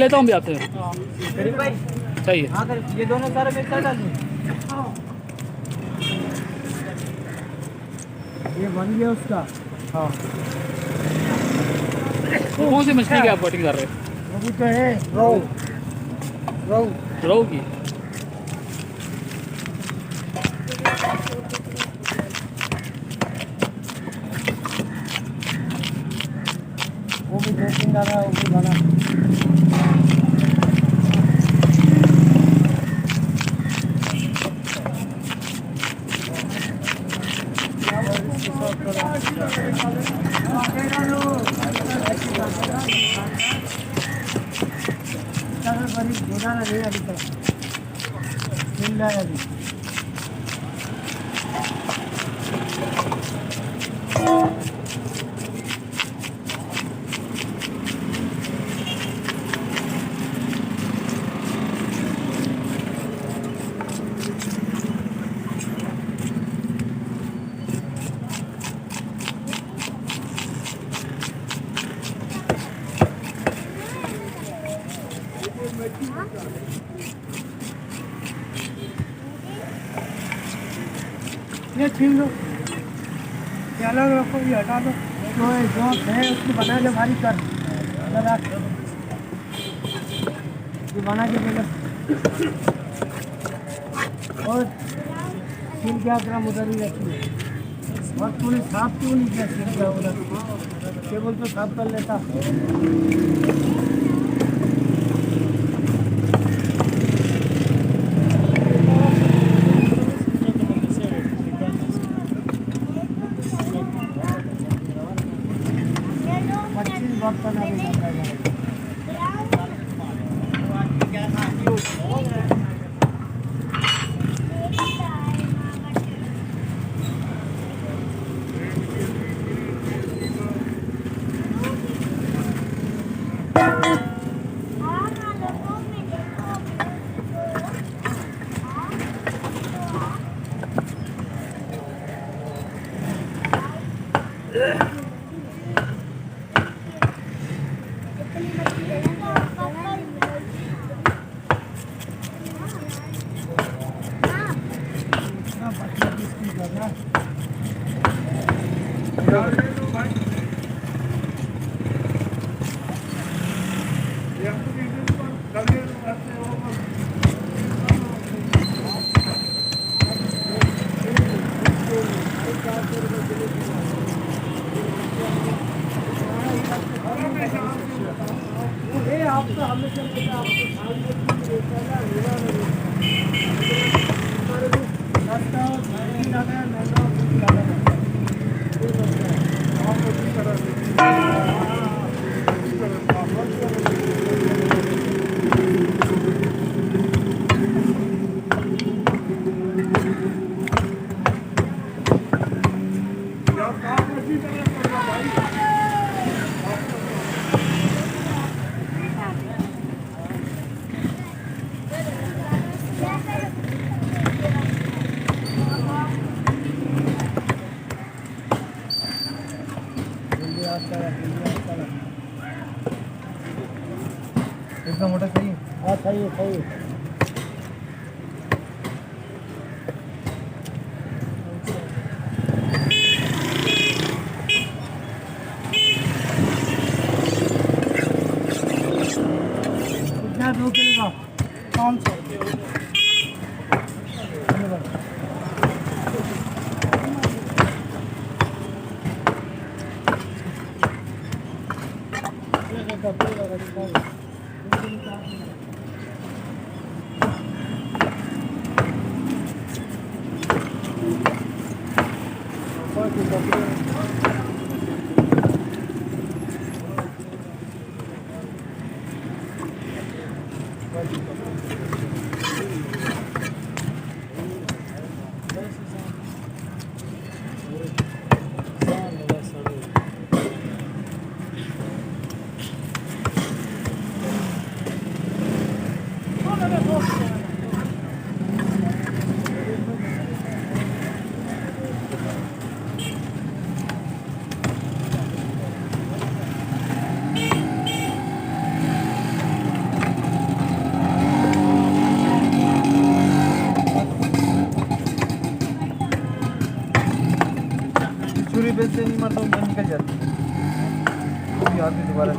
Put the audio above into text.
लेता हूँ भी आपसे। सही है। ये दोनों सारे मिक्स कर डालिए। ये बन गया उसका। हाँ कौन सी मछली की आप कटिंग कर रहे हैं? वो तो है रोहू। रोहू रोहू की। वो भी 2-3 दाना वो भी बना। ये छीन लो, ये अलग रखो, ये हटा दो। जो है उसको बना के भारी कर लगा, ये बना के पहले और छीन के ग्राम उधर ही रखिए। और पूरी साफ क्यों नहीं किया छीन के उधर? टेबल तो साफ कर लेता। इतना मोटा चाहिए? हाँ चाहिए चाहिए। कितना 2 किलो का 500। लेवल से नहीं मारता हूँ मैं निकल जाती है वो भी आती दोबारा